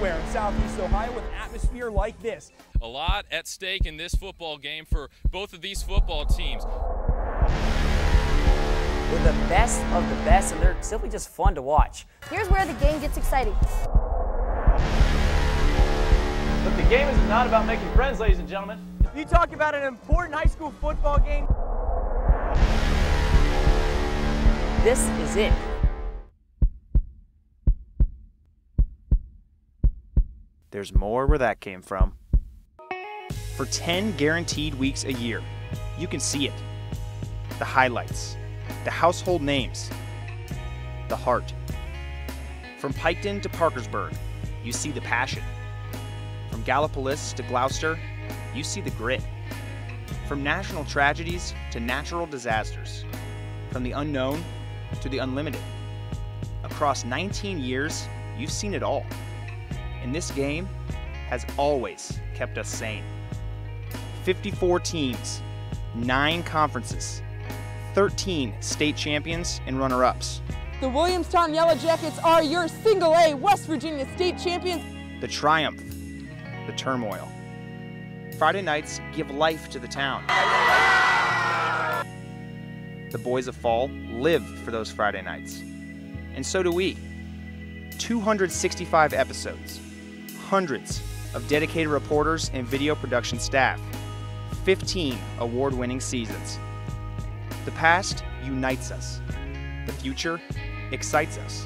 anywhere in Southeast Ohio with atmosphere like this. A lot at stake in this football game for both of these football teams. We're the best of the best, and they're simply just fun to watch. Here's where the game gets exciting. But the game is not about making friends, ladies and gentlemen. You talk about an important high school football game. This is it. There's more where that came from. For 10 guaranteed weeks a year, you can see it. The highlights, the household names, the heart. From Piketon to Parkersburg, you see the passion. From Gallipolis to Gloucester, you see the grit. From national tragedies to natural disasters. From the unknown to the unlimited. Across 19 years, you've seen it all. And this game has always kept us sane. 54 teams, 9 conferences, 13 state champions and runner-ups. The Williamstown Yellow Jackets are your single-A West Virginia state champions. The triumph, the turmoil. Friday nights give life to the town. The boys of fall live for those Friday nights. And so do we. 265 episodes, hundreds of dedicated reporters and video production staff, 15 award-winning seasons. The past unites us. The future excites us.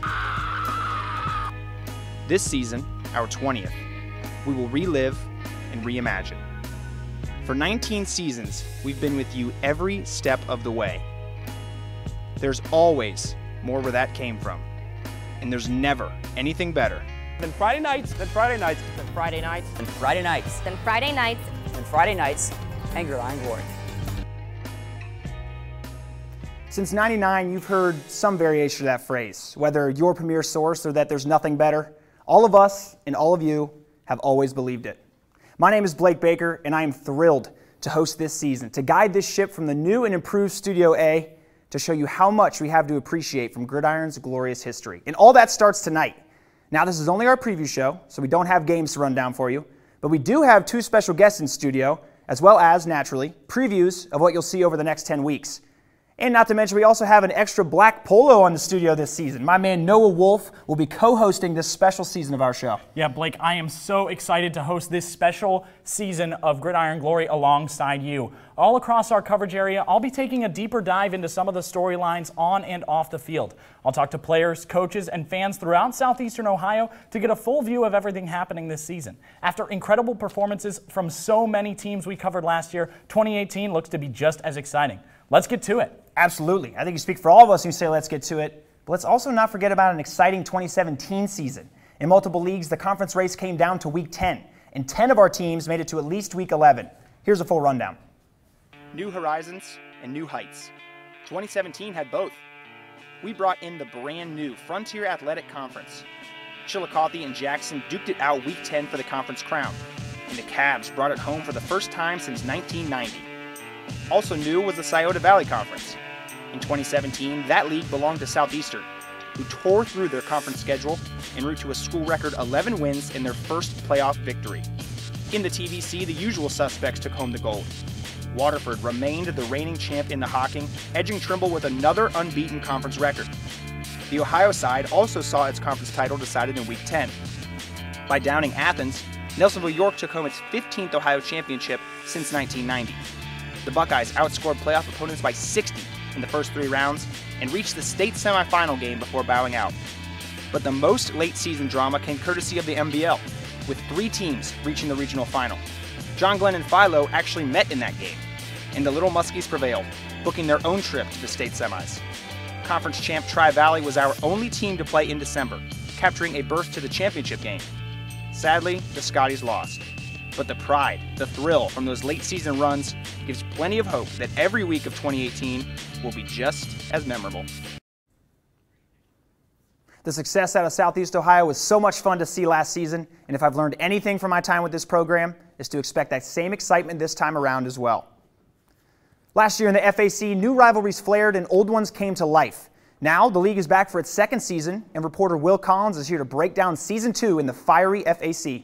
This season, our 20th, we will relive and reimagine. For 19 seasons, we've been with you every step of the way. There's always more where that came from. And there's never anything better Then Friday nights, then Friday nights, Then Friday nights, and Friday nights, Then Friday nights. and Friday nights, and Gridiron Glory. Since '99, you've heard some variation of that phrase, whether your premier source or that there's nothing better. All of us and all of you have always believed it. My name is Blake Baker, and I am thrilled to host this season, to guide this ship from the new and improved Studio A, to show you how much we have to appreciate from Gridiron's glorious history. And all that starts tonight. Now, this is only our preview show, so we don't have games to run down for you, but we do have 2 special guests in studio, as well as, naturally, previews of what you'll see over the next 10 weeks. And not to mention, we also have an extra black polo on the studio this season. My man Noah Wolf will be co-hosting this special season of our show. Yeah, Blake, I am so excited to host this special season of Gridiron Glory alongside you. All across our coverage area, I'll be taking a deeper dive into some of the storylines on and off the field. I'll talk to players, coaches, and fans throughout southeastern Ohio to get a full view of everything happening this season. After incredible performances from so many teams we covered last year, 2018 looks to be just as exciting. Let's get to it. Absolutely. I think you speak for all of us when you say let's get to it. But let's also not forget about an exciting 2017 season. In multiple leagues, the conference race came down to Week 10, and 10 of our teams made it to at least Week 11. Here's a full rundown. New horizons and new heights. 2017 had both. We brought in the brand new Frontier Athletic Conference. Chillicothe and Jackson duked it out Week 10 for the conference crown, and the Cavs brought it home for the first time since 1990. Also new was the Scioto Valley Conference. In 2017, that league belonged to Southeastern, who tore through their conference schedule en route to a school record 11 wins in their first playoff victory. In the TVC, the usual suspects took home the gold. Waterford remained the reigning champ in the Hocking, edging Trimble with another unbeaten conference record. The Ohio side also saw its conference title decided in Week 10. By downing Athens, Nelsonville York took home its 15th Ohio championship since 1990. The Buckeyes outscored playoff opponents by 60 in the first 3 rounds and reached the state semifinal game before bowing out. But the most late-season drama came courtesy of the MBL, with 3 teams reaching the regional final. John Glenn and Philo actually met in that game, and the Little Muskies prevailed, booking their own trip to the state semis. Conference champ Tri-Valley was our only team to play in December, capturing a berth to the championship game. Sadly, the Scotties lost. But the pride, the thrill from those late-season runs gives plenty of hope that every week of 2018 will be just as memorable. The success out of Southeast Ohio was so much fun to see last season, and if I've learned anything from my time with this program, is to expect that same excitement this time around as well. Last year in the FAC, new rivalries flared and old ones came to life. Now, the league is back for its second season, and reporter Will Collins is here to break down Season 2 in the fiery FAC.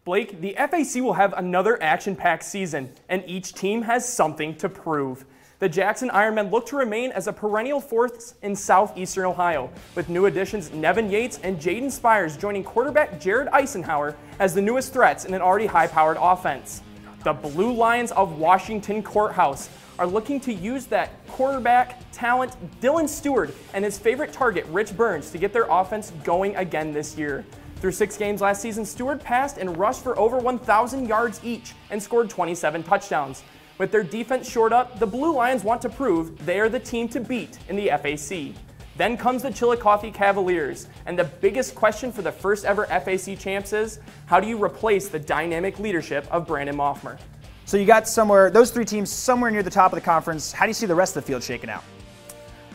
Blake, the FAC will have another action-packed season, and each team has something to prove. The Jackson Ironmen look to remain as a perennial force in southeastern Ohio, with new additions Nevin Yates and Jaden Spires joining quarterback Jared Eisenhower as the newest threats in an already high-powered offense. The Blue Lions of Washington Courthouse are looking to use that quarterback talent Dylan Stewart and his favorite target Rich Burns to get their offense going again this year. Through 6 games last season, Stewart passed and rushed for over 1,000 yards each and scored 27 touchdowns. With their defense shored up, the Blue Lions want to prove they are the team to beat in the FAC. Then comes the Chillicothe Cavaliers, and the biggest question for the first ever FAC champs is, how do you replace the dynamic leadership of Brandon Moffmer? So you got those 3 teams somewhere near the top of the conference. How do you see the rest of the field shaking out?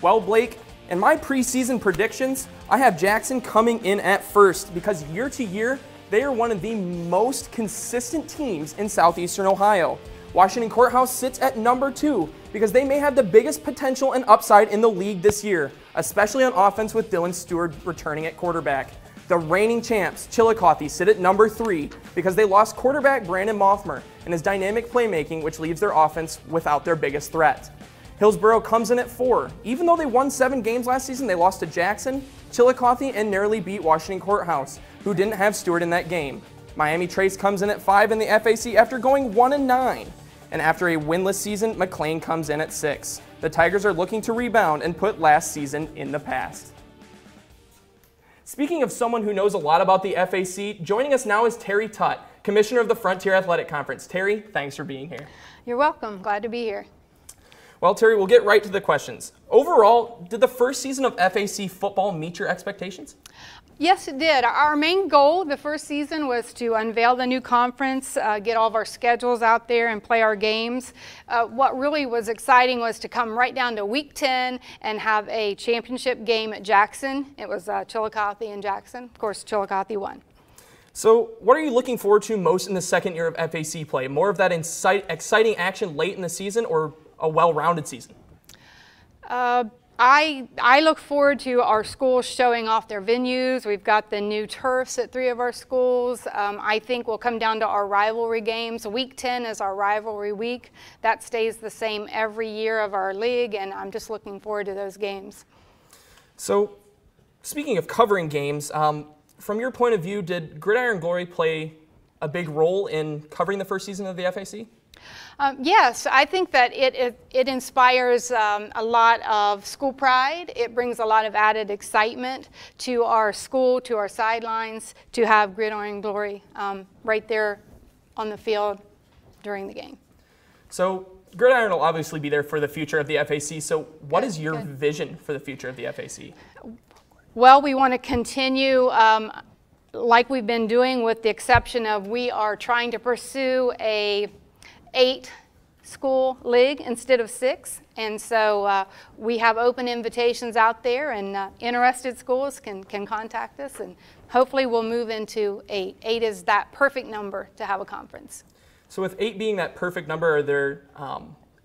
Well, Blake, in my preseason predictions, I have Jackson coming in at first because year to year, they are one of the most consistent teams in southeastern Ohio. Washington Courthouse sits at number 2 because they may have the biggest potential and upside in the league this year, especially on offense with Dylan Stewart returning at quarterback. The reigning champs, Chillicothe, sit at number 3 because they lost quarterback Brandon Moffmer and his dynamic playmaking, which leaves their offense without their biggest threat. Hillsboro comes in at 4. Even though they won 7 games last season, they lost to Jackson, Chillicothe, and narrowly beat Washington Courthouse, who didn't have Stewart in that game. Miami Trace comes in at 5 in the FAC after going 1-9. And after a winless season, McLean comes in at 6. The Tigers are looking to rebound and put last season in the past. Speaking of someone who knows a lot about the FAC, joining us now is Terry Tutt, Commissioner of the Frontier Athletic Conference. Terry, thanks for being here. You're welcome. Glad to be here. Well, Terry, we'll get right to the questions. Overall, did the first season of FAC football meet your expectations? Yes, it did. Our main goal the first season was to unveil the new conference, get all of our schedules out there and play our games. What really was exciting was to come right down to week 10 and have a championship game at Jackson. It was Chillicothe and Jackson. Of course, Chillicothe won. So what are you looking forward to most in the second year of FAC play? More of that exciting action late in the season or a well-rounded season? I look forward to our schools showing off their venues. We've got the new turfs at 3 of our schools. I think we'll come down to our rivalry games. Week 10 is our rivalry week. That stays the same every year of our league, and I'm just looking forward to those games. So, speaking of covering games, from your point of view, did Gridiron Glory play a big role in covering the first season of the FAC? Yes, I think that it inspires a lot of school pride. It brings a lot of added excitement to our school, to our sidelines, to have Gridiron Glory right there on the field during the game. So Gridiron will obviously be there for the future of the FAC. So what is your vision for the future of the FAC? Well, we want to continue like we've been doing, with the exception of we are trying to pursue a 8-school league instead of 6, and so we have open invitations out there, and interested schools can contact us, and hopefully we'll move into 8. 8 is that perfect number to have a conference. So with 8 being that perfect number, are there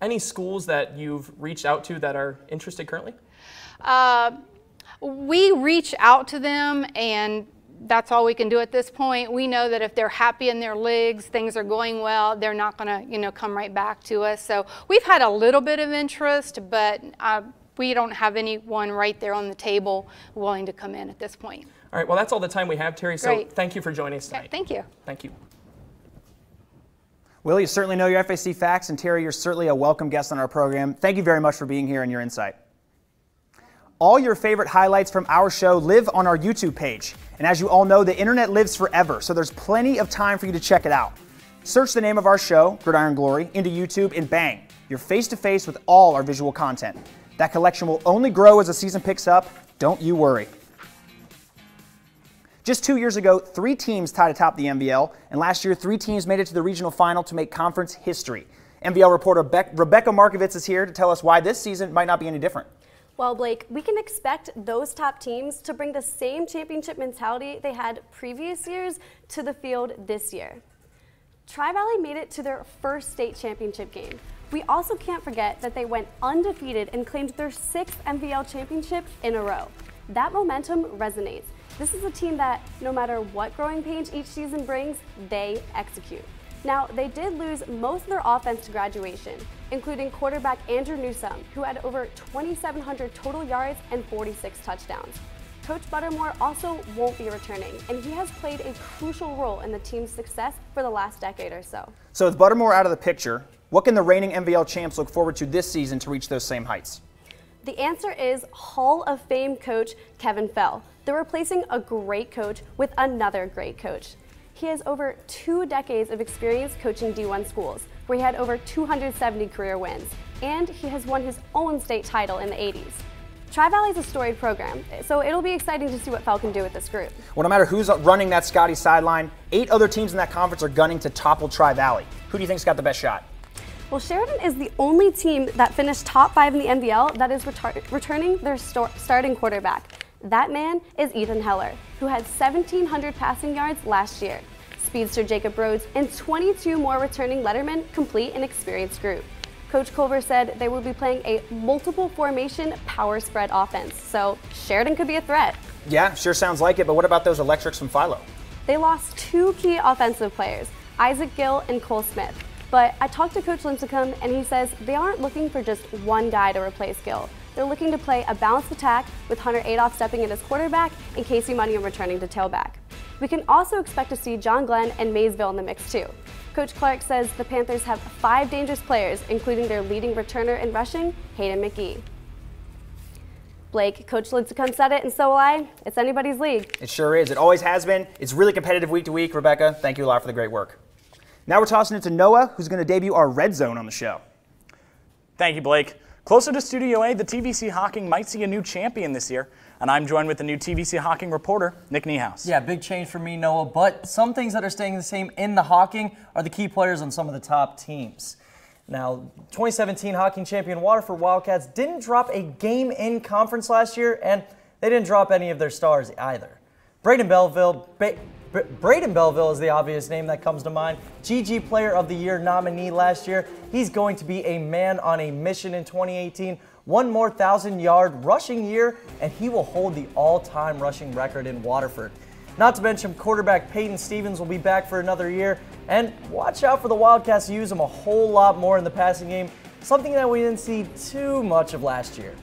any schools that you've reached out to that are interested currently? We reach out to them, and that's all we can do at this point. We know that if they're happy in their leagues, things are going well, they're not going to, come right back to us. So we've had a little bit of interest, but we don't have anyone right there on the table willing to come in at this point. All right, well, that's all the time we have, Terry. So Great. Thank you for joining us tonight. Thank you. Thank you. Will, you certainly know your FAC facts, and Terry, you're certainly a welcome guest on our program. Thank you very much for being here and your insight. All your favorite highlights from our show live on our YouTube page. And as you all know, the internet lives forever, so there's plenty of time for you to check it out. Search the name of our show, Gridiron Glory, into YouTube, and bang, you're face-to-face with all our visual content. That collection will only grow as the season picks up. Don't you worry. Just 2 years ago, 3 teams tied atop the MVL, and last year, 3 teams made it to the regional final to make conference history. MVL reporter Rebecca Markovitz is here to tell us why this season might not be any different. Well, Blake, we can expect those top teams to bring the same championship mentality they had previous years to the field this year. Tri-Valley made it to their first state championship game. We also can't forget that they went undefeated and claimed their 6th MVL championship in a row. That momentum resonates. This is a team that, no matter what growing pains each season brings, they execute. Now, they did lose most of their offense to graduation, including quarterback Andrew Newsome, who had over 2,700 total yards and 46 touchdowns. Coach Buttermore also won't be returning, and he has played a crucial role in the team's success for the last decade or so. So with Buttermore out of the picture, what can the reigning MVL champs look forward to this season to reach those same heights? The answer is Hall of Fame coach Kevin Fell. They're replacing a great coach with another great coach. He has over 2 decades of experience coaching D1 schools, where he had over 270 career wins, and he has won his own state title in the 80s. Tri-Valley is a storied program, so it'll be exciting to see what Fell can do with this group. Well, no matter who's running that Scotty sideline, 8 other teams in that conference are gunning to topple Tri-Valley. Who do you think's got the best shot? Well, Sheridan is the only team that finished top 5 in the MVL that is returning their starting quarterback. That man is Ethan Heller, who had 1,700 passing yards last year. Speedster Jacob Rhodes and 22 more returning lettermen complete an experienced group. Coach Culver said they will be playing a multiple formation power spread offense, so Sheridan could be a threat. Yeah, sure sounds like it, but what about those electrics from Philo? They lost 2 key offensive players, Isaac Gill and Cole Smith. But I talked to Coach Lincecum, and he says they aren't looking for just one guy to replace Gill. They're looking to play a balanced attack with Hunter Adolph stepping in as quarterback and Casey Munniam returning to tailback. We can also expect to see John Glenn and Maysville in the mix too. Coach Clark says the Panthers have 5 dangerous players, including their leading returner in rushing, Hayden McGee. Blake, Coach Lincecum said it, and so will I. It's anybody's league. It sure is. It always has been. It's really competitive week to week. Rebecca, thank you a lot for the great work. Now we're tossing it to Noah, who's going to debut our Red Zone on the show. Thank you, Blake. Closer to Studio A, the TVC Hocking might see a new champion this year, and I'm joined with the new TVC Hocking reporter, Nick Niehaus. Yeah, big change for me, Noah, but some things that are staying the same in the Hocking are the key players on some of the top teams. Now, 2017 Hocking champion Waterford Wildcats didn't drop a game in conference last year, and they didn't drop any of their stars either. Braden Belleville is the obvious name that comes to mind. GG Player of the Year nominee last year. He's going to be a man on a mission in 2018. One more 1,000-yard rushing year, and he will hold the all-time rushing record in Waterford. Not to mention quarterback Peyton Stevens will be back for another year, and watch out for the Wildcats to use him a whole lot more in the passing game, something that we didn't see too much of last year.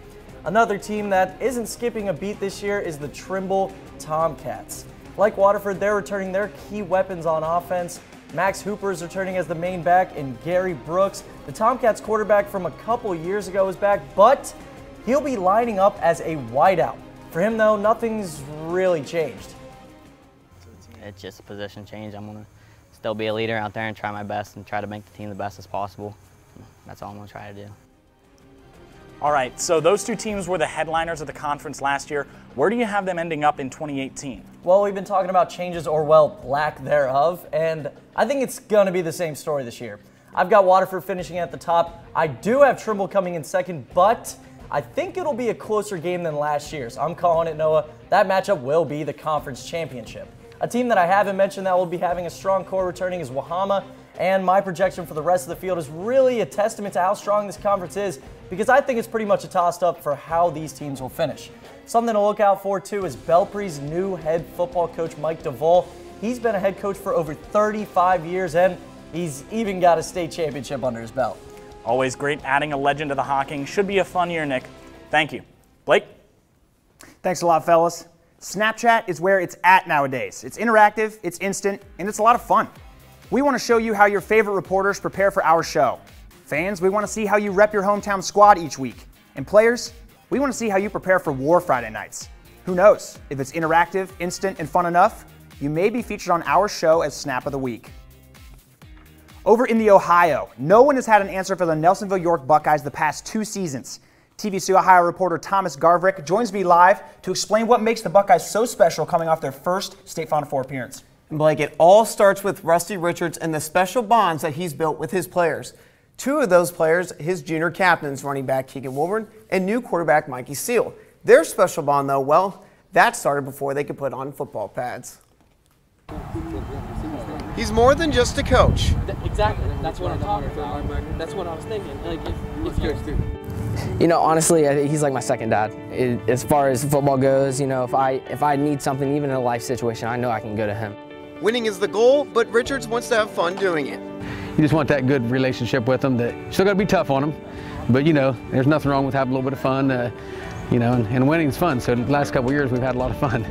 Another team that isn't skipping a beat this year is the Trimble Tomcats. Like Waterford, they're returning their key weapons on offense. Max Hooper is returning as the main back, and Gary Brooks, the Tomcats quarterback from a couple years ago, is back, but he'll be lining up as a wideout. For him, though, nothing's really changed. It's just a position change. I'm going to still be a leader out there and try my best and try to make the team the best as possible. That's all I'm going to try to do. All right, so those 2 teams were the headliners of the conference last year. Where do you have them ending up in 2018? Well, we've been talking about changes, or well, lack thereof, and I think it's going to be the same story this year. I've got Waterford finishing at the top. I do have Trimble coming in second, but I think it'll be a closer game than last year, so I'm calling it, Noah. That matchup will be the conference championship. A team that I haven't mentioned that will be having a strong core returning is Wahama, and my projection for the rest of the field is really a testament to how strong this conference is, because I think it's pretty much a toss-up for how these teams will finish. Something to look out for, too, is Belpry's new head football coach, Mike DeVol. He's been a head coach for over 35 years, and he's even got a state championship under his belt. Always great adding a legend to the Hocking. Should be a fun year, Nick. Thank you. Blake? Thanks a lot, fellas. Snapchat is where it's at nowadays. It's interactive, it's instant, and it's a lot of fun. We want to show you how your favorite reporters prepare for our show. Fans, we want to see how you rep your hometown squad each week. And players, we want to see how you prepare for War Friday nights. Who knows, if it's interactive, instant, and fun enough, you may be featured on our show as Snap of the Week. Over in the Ohio, no one has had an answer for the Nelsonville York Buckeyes the past 2 seasons. TVC Ohio reporter Thomas Garvrick joins me live to explain what makes the Buckeyes so special coming off their first State Final Four appearance. Blake, it all starts with Rusty Richards and the special bonds that he's built with his players. 2 of those players, his junior captains, running back Keegan Wilburn and new quarterback Mikey Seal. Their special bond, though, well, that started before they could put on football pads. He's more than just a coach. Exactly. That's what I'm talking about. That's what I was thinking. Like, if you're... You know, honestly, he's like my second dad. As far as football goes, you know, if I need something, even in a life situation, I know I can go to him. Winning is the goal, but Richards wants to have fun doing it. You just want that good relationship with him. That you're still got to be tough on him, but you know, there's nothing wrong with having a little bit of fun. You know, and winning's fun. So the last couple of years, we've had a lot of fun.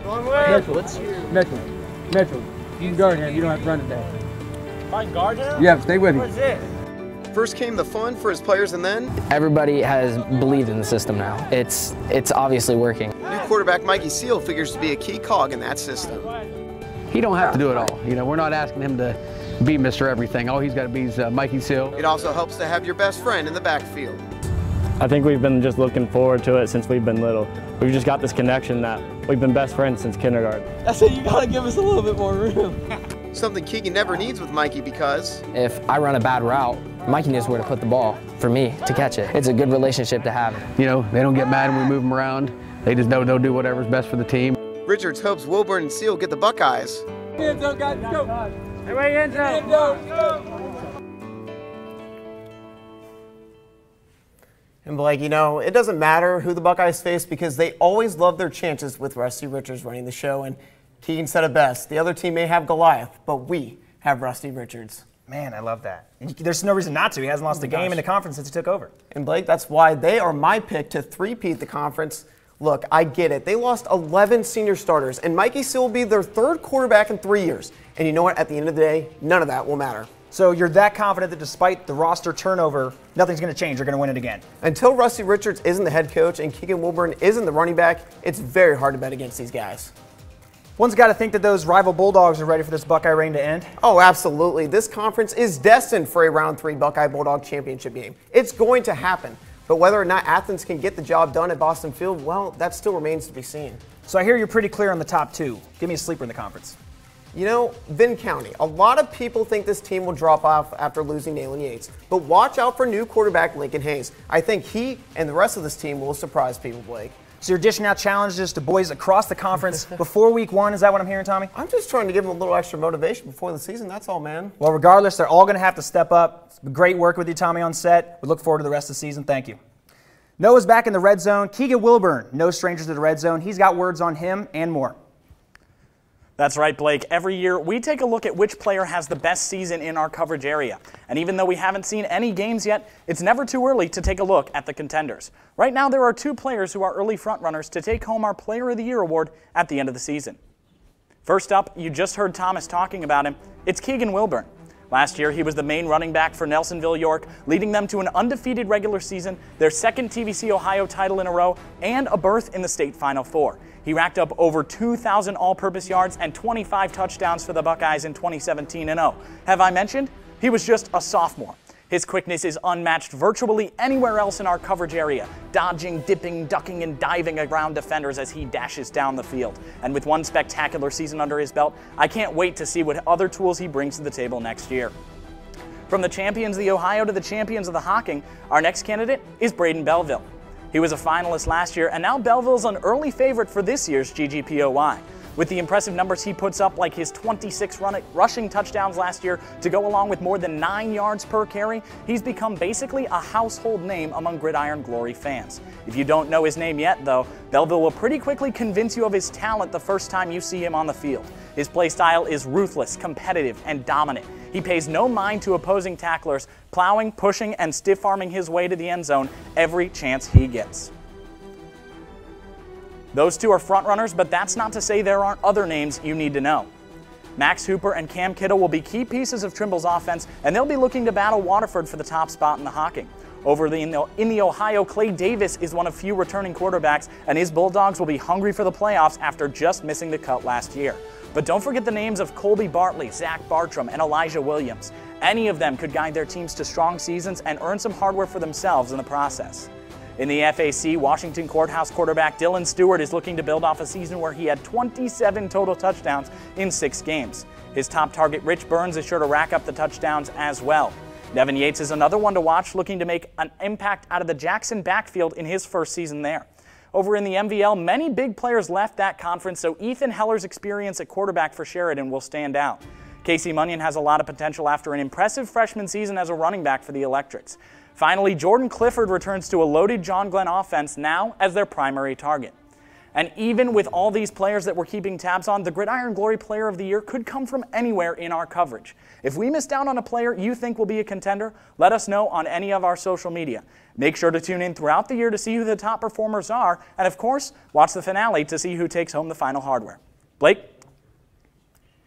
Mitchell, you can guard him. You don't have to run it down. If I guard him? Yeah, stay with him. What is it? First came the fun for his players, and then Everybody has believed in the system now. It's obviously working. new quarterback Mikey Seal figures to be a key cog in that system. He don't have to do it all. You know, we're not asking him to be Mr. Everything. All he's got to be is Mikey Seal. It also helps to have your best friend in the backfield. I think we've been just looking forward to it since we've been little. We've just got this connection that we've been best friends since kindergarten. I said you gotta give us a little bit more room. Something Keegan never needs with Mikey because If I run a bad route, Mikey knows where to put the ball for me to catch it. It's a good relationship to have. You know, they don't get mad when we move them around. They just know they'll do whatever's best for the team. Richards hopes Wilburn and Seal get the Buckeyes. End zone, guys, go. Everybody end zone. Go. And Blake, you know, it doesn't matter who the Buckeyes face because they always love their chances with Rusty Richards running the show. And Keegan said it best. The other team may have Goliath, but we have Rusty Richards. Man, I love that. There's no reason not to. He hasn't lost a game in the conference since he took over. And Blake, that's why they are my pick to three-peat the conference. Look, I get it. They lost 11 senior starters, and Mikey Seal will be their third quarterback in 3 years. And you know what? At the end of the day, none of that will matter. So you're that confident that despite the roster turnover, nothing's going to change. You're going to win it again. Until Rusty Richards isn't the head coach and Keegan Wilburn isn't the running back, it's very hard to bet against these guys. One's got to think that those rival Bulldogs are ready for this Buckeye reign to end. Oh, absolutely. This conference is destined for a Round 3 Buckeye Bulldog championship game. It's going to happen. But whether or not Athens can get the job done at Boston Field, well, that still remains to be seen. So I hear you're pretty clear on the top two. Give me a sleeper in the conference. You know, Vin County. A lot of people think this team will drop off after losing Nayland Yates. But watch out for new quarterback Lincoln Hayes. I think he and the rest of this team will surprise people, Blake. So you're dishing out challenges to boys across the conference before week one. Is that what I'm hearing, Tommy? I'm just trying to give them a little extra motivation before the season. That's all, man. Well, regardless, they're all going to have to step up. It's been great work with you, Tommy, on set. We look forward to the rest of the season. Thank you. Noah's back in the red zone. Keegan Wilburn, no stranger to the red zone. He's got words on him and more. That's right, Blake. Every year, we take a look at which player has the best season in our coverage area. And even though we haven't seen any games yet, it's never too early to take a look at the contenders. Right now, there are two players who are early frontrunners to take home our Player of the Year award at the end of the season. First up, you just heard Thomas talking about him. It's Keegan Wilburn. Last year, he was the main running back for Nelsonville York, leading them to an undefeated regular season, their second TVC Ohio title in a row, and a berth in the state Final Four. He racked up over 2,000 all-purpose yards and 25 touchdowns for the Buckeyes in 2017-0. Have I mentioned? He was just a sophomore. His quickness is unmatched virtually anywhere else in our coverage area, dodging, dipping, ducking, and diving around defenders as he dashes down the field. And with one spectacular season under his belt, I can't wait to see what other tools he brings to the table next year. From the champions of the Ohio to the champions of the Hocking, our next candidate is Braden Belleville. He was a finalist last year, and now Belleville's an early favorite for this year's GGPOY. With the impressive numbers he puts up, like his 26 rushing touchdowns last year to go along with more than 9 yards per carry, he's become basically a household name among Gridiron Glory fans. If you don't know his name yet, though, Belleville will pretty quickly convince you of his talent the first time you see him on the field. His play style is ruthless, competitive, and dominant. He pays no mind to opposing tacklers, plowing, pushing, and stiff-arming his way to the end zone every chance he gets. Those two are frontrunners, but that's not to say there aren't other names you need to know. Max Hooper and Cam Kittle will be key pieces of Trimble's offense, and they'll be looking to battle Waterford for the top spot in the Hocking. Over in the Ohio, Clay Davis is one of few returning quarterbacks, and his Bulldogs will be hungry for the playoffs after just missing the cut last year. But don't forget the names of Colby Bartley, Zach Bartram, and Elijah Williams. Any of them could guide their teams to strong seasons and earn some hardware for themselves in the process. In the FAC, Washington Courthouse quarterback Dylan Stewart is looking to build off a season where he had 27 total touchdowns in 6 games. His top target, Rich Burns, is sure to rack up the touchdowns as well. Devin Yates is another one to watch, looking to make an impact out of the Jackson backfield in his first season there. Over in the MVL, many big players left that conference, so Ethan Heller's experience at quarterback for Sheridan will stand out. Casey Munyon has a lot of potential after an impressive freshman season as a running back for the Electrics. Finally, Jordan Clifford returns to a loaded John Glenn offense now as their primary target. And even with all these players that we're keeping tabs on, the Gridiron Glory Player of the Year could come from anywhere in our coverage. If we missed out on a player you think will be a contender, let us know on any of our social media. Make sure to tune in throughout the year to see who the top performers are, and of course, watch the finale to see who takes home the final hardware. Blake?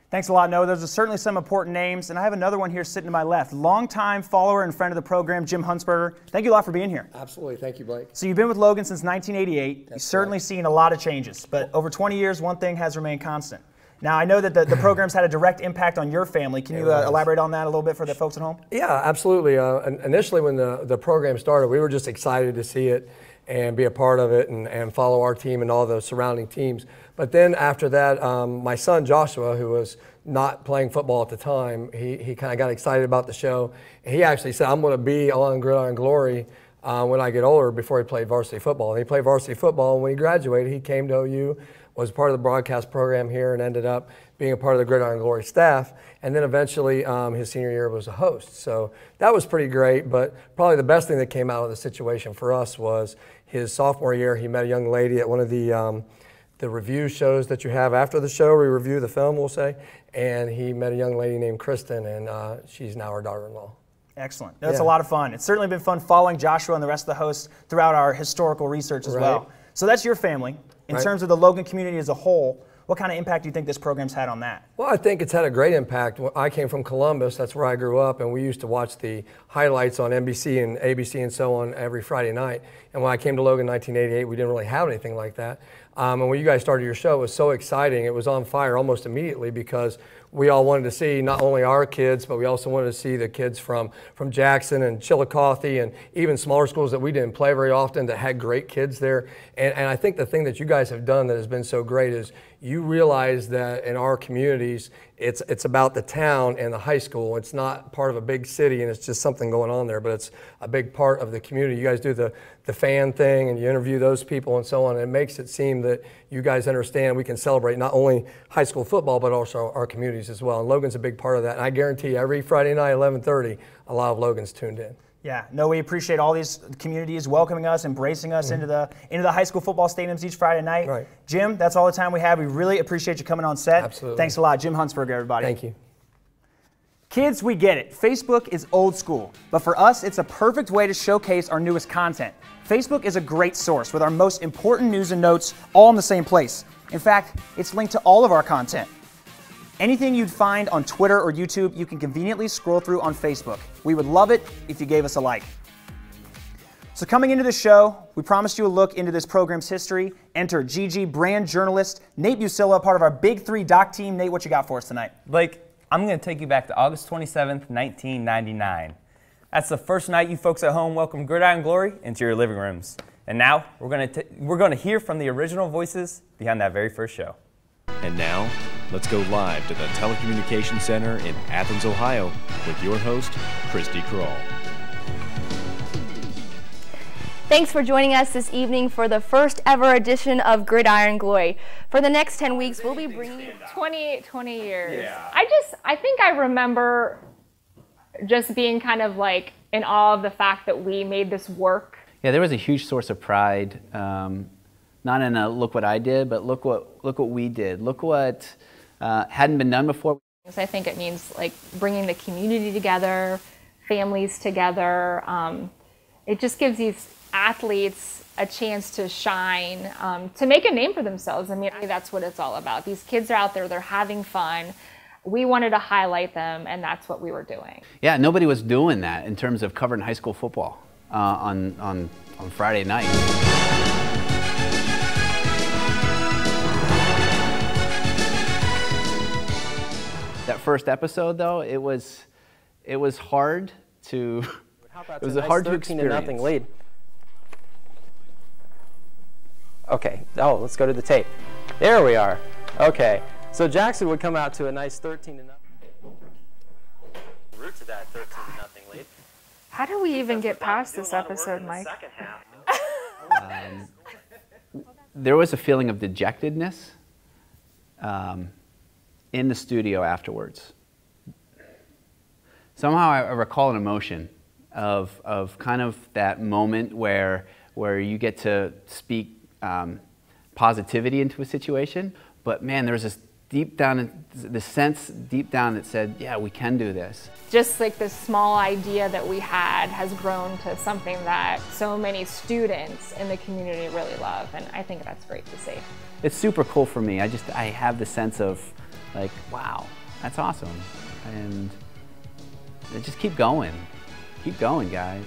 Thanks a lot, Noah. Those are certainly some important names, and I have another one here sitting to my left. Longtime follower and friend of the program, Jim Huntsberger. Thank you a lot for being here. Absolutely. Thank you, Blake. So you've been with Logan since 1988. You've certainly seen a lot of changes, but over 20 years, one thing has remained constant. Now, I know that the program's had a direct impact on your family. Can you elaborate on that a little bit for the folks at home? Yeah, absolutely. Initially, when the program started, we were just excited to see it and be a part of it and follow our team and all the surrounding teams. But then after that, my son Joshua, who was not playing football at the time, he kind of got excited about the show. And he actually said, I'm going to be on Gridiron Glory when I get older, before he played varsity football. And he played varsity football, and when he graduated, he came to OU, was part of the broadcast program here, and ended up being a part of the Gridiron Glory staff. And then eventually his senior year was a host. So that was pretty great, but probably the best thing that came out of the situation for us was his sophomore year. He met a young lady at one of the review shows that you have after the show. We review the film, we'll say, and he met a young lady named Kristen, and she's now our daughter-in-law. Excellent. That's a lot of fun. It's certainly been fun following Joshua and the rest of the hosts throughout our historical research as well. So that's your family. In terms of the Logan community as a whole, what kind of impact do you think this program's had on that? Well, I think it's had a great impact. I came from Columbus, that's where I grew up, and we used to watch the highlights on NBC and ABC and so on every Friday night. And when I came to Logan in 1988, we didn't really have anything like that. And when you guys started your show, it was so exciting. It was on fire almost immediately, because we all wanted to see not only our kids, but we also wanted to see the kids from Jackson and Chillicothe and even smaller schools that we didn't play very often that had great kids there. And I think the thing that you guys have done that has been so great is you realize that in our communities, it's about the town and the high school. It's not part of a big city and it's just something going on there, but it's a big part of the community. You guys do the fan thing and you interview those people and so on. And it makes it seem that you guys understand we can celebrate not only high school football, but also our communities as well. And Logan's a big part of that. And I guarantee every Friday night, 11:30, a lot of Logan's tuned in. Yeah, no, we appreciate all these communities welcoming us, embracing us into the high school football stadiums each Friday night. Right. Jim, that's all the time we have. We really appreciate you coming on set. Absolutely. Thanks a lot. Jim Huntsberger, everybody. Thank you. Kids, we get it. Facebook is old school, but for us, it's a perfect way to showcase our newest content. Facebook is a great source with our most important news and notes all in the same place. In fact, it's linked to all of our content. Anything you'd find on Twitter or YouTube, you can conveniently scroll through on Facebook. We would love it if you gave us a like. So coming into the show, we promised you a look into this program's history. Enter GG brand journalist Nate Busilla, part of our Big Three doc team. Nate, what you got for us tonight? Blake, I'm going to take you back to August 27th, 1999. That's the first night you folks at home welcome Gridiron Glory into your living rooms. And now we're going to hear from the original voices behind that very first show. And now, let's go live to the Telecommunications Center in Athens, Ohio, with your host, Christy Kroll. Thanks for joining us this evening for the first ever edition of Gridiron Glory. For the next 10 weeks, we'll be bringing 20 years. Yeah. I think I remember just being kind of like in awe of the fact that we made this work. Yeah, there was a huge source of pride. Not in a look what I did, but look what we did. Look what hadn't been done before. I think it means like bringing the community together, families together. It just gives these athletes a chance to shine, to make a name for themselves. I mean, that's what it's all about. These kids are out there, they're having fun. We wanted to highlight them, and that's what we were doing. Yeah, nobody was doing that in terms of covering high school football on Friday night. That first episode, though, it was hard to it was hard to experience. 13-0 lead. Okay. Oh, let's go to the tape. There we are. Okay. So Jackson would come out to a nice 13-0. Root to that 13-0 lead. How do we even get past this episode, Mike? There was a feeling of dejectedness in the studio afterwards. somehow I recall an emotion of kind of that moment where you get to speak positivity into a situation, but man, there was this deep down, the sense deep down that said, yeah, we can do this. Just like this small idea that we had has grown to something that so many students in the community really love, and I think that's great to see. It's super cool for me. I have the sense of like, wow, that's awesome. And just keep going. Keep going, guys.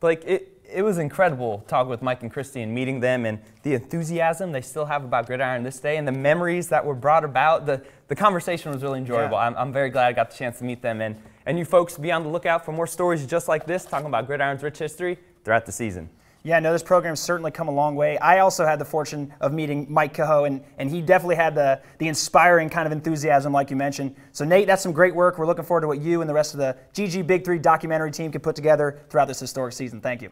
Blake, it was incredible talking with Mike and Christy and meeting them, and the enthusiasm they still have about Gridiron this day and the memories that were brought about. The conversation was really enjoyable. Yeah. I'm very glad I got the chance to meet them. And you folks be on the lookout for more stories just like this, talking about Gridiron's rich history throughout the season. Yeah, no, this program's certainly come a long way. I also had the fortune of meeting Mike Cahoe, and he definitely had the inspiring kind of enthusiasm like you mentioned. So Nate, that's some great work. We're looking forward to what you and the rest of the GG Big 3 documentary team can put together throughout this historic season. Thank you.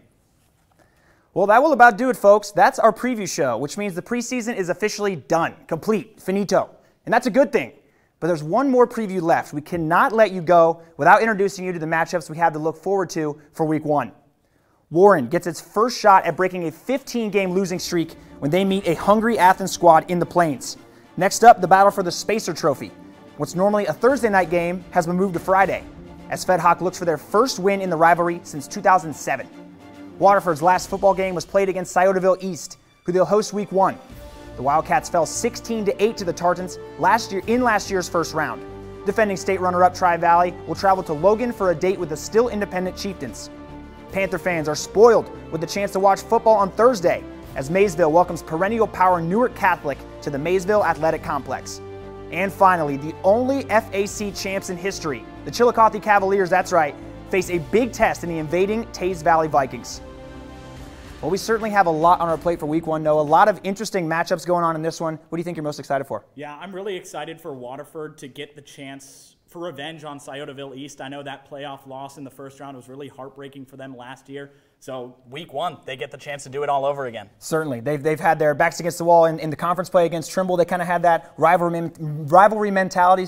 Well, that will about do it, folks. That's our preview show, which means the preseason is officially done, complete, finito. And that's a good thing. But there's one more preview left. We cannot let you go without introducing you to the matchups we have to look forward to for Week 1. Warren gets its first shot at breaking a 15-game losing streak when they meet a hungry Athens squad in the Plains. Next up, the battle for the Spacer Trophy. What's normally a Thursday night game has been moved to Friday, as FedHock looks for their first win in the rivalry since 2007. Waterford's last football game was played against Sciotaville East, who they'll host Week 1. The Wildcats fell 16-8 to the Tartans last year's first round. Defending state runner-up Tri-Valley will travel to Logan for a date with the still independent Chieftains. Panther fans are spoiled with the chance to watch football on Thursday as Maysville welcomes perennial power Newark Catholic to the Maysville Athletic Complex. And finally, the only FAC champs in history, the Chillicothe Cavaliers, that's right, face a big test in the invading Taze Valley Vikings. Well, we certainly have a lot on our plate for Week 1, Noah. A lot of interesting matchups going on in this one. What do you think you're most excited for? Yeah, I'm really excited for Waterford to get the chance for revenge on Sciotaville East. I know that playoff loss in the first round was really heartbreaking for them last year. So Week 1, they get the chance to do it all over again. Certainly. They've had their backs against the wall in the conference play against Trimble. They kind of had that rivalry mentality,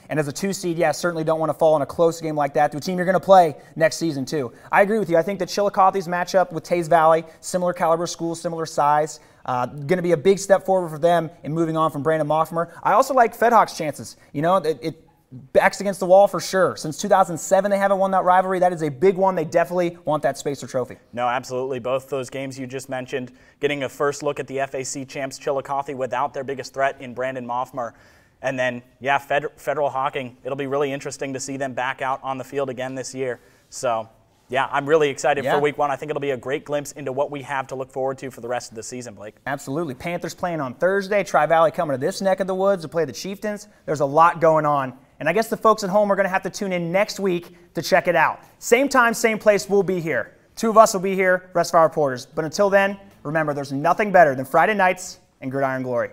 and as a 2 seed, yeah, certainly don't want to fall in a close game like that to a team you're going to play next season too. I agree with you. I think that Chillicothe's matchup with Taze Valley, similar caliber school, similar size, going to be a big step forward for them in moving on from Brandon Moffmer. I also like FedHock's chances. You know, it backs against the wall for sure. Since 2007, they haven't won that rivalry. That is a big one. They definitely want that Spacer Trophy. No, absolutely. Both those games you just mentioned, getting a first look at the FAC champs Chillicothe without their biggest threat in Brandon Moffmer. And then, yeah, Federal Hocking. It'll be really interesting to see them back out on the field again this year. So, yeah, I'm really excited for Week 1. I think it'll be a great glimpse into what we have to look forward to for the rest of the season, Blake. Absolutely. Panthers playing on Thursday. Tri-Valley coming to this neck of the woods to play the Chieftains. There's a lot going on. And I guess the folks at home are going to have to tune in next week to check it out. Same time, same place, we'll be here. 2 of us will be here, rest of our reporters. But until then, remember, there's nothing better than Friday nights and Gridiron Glory.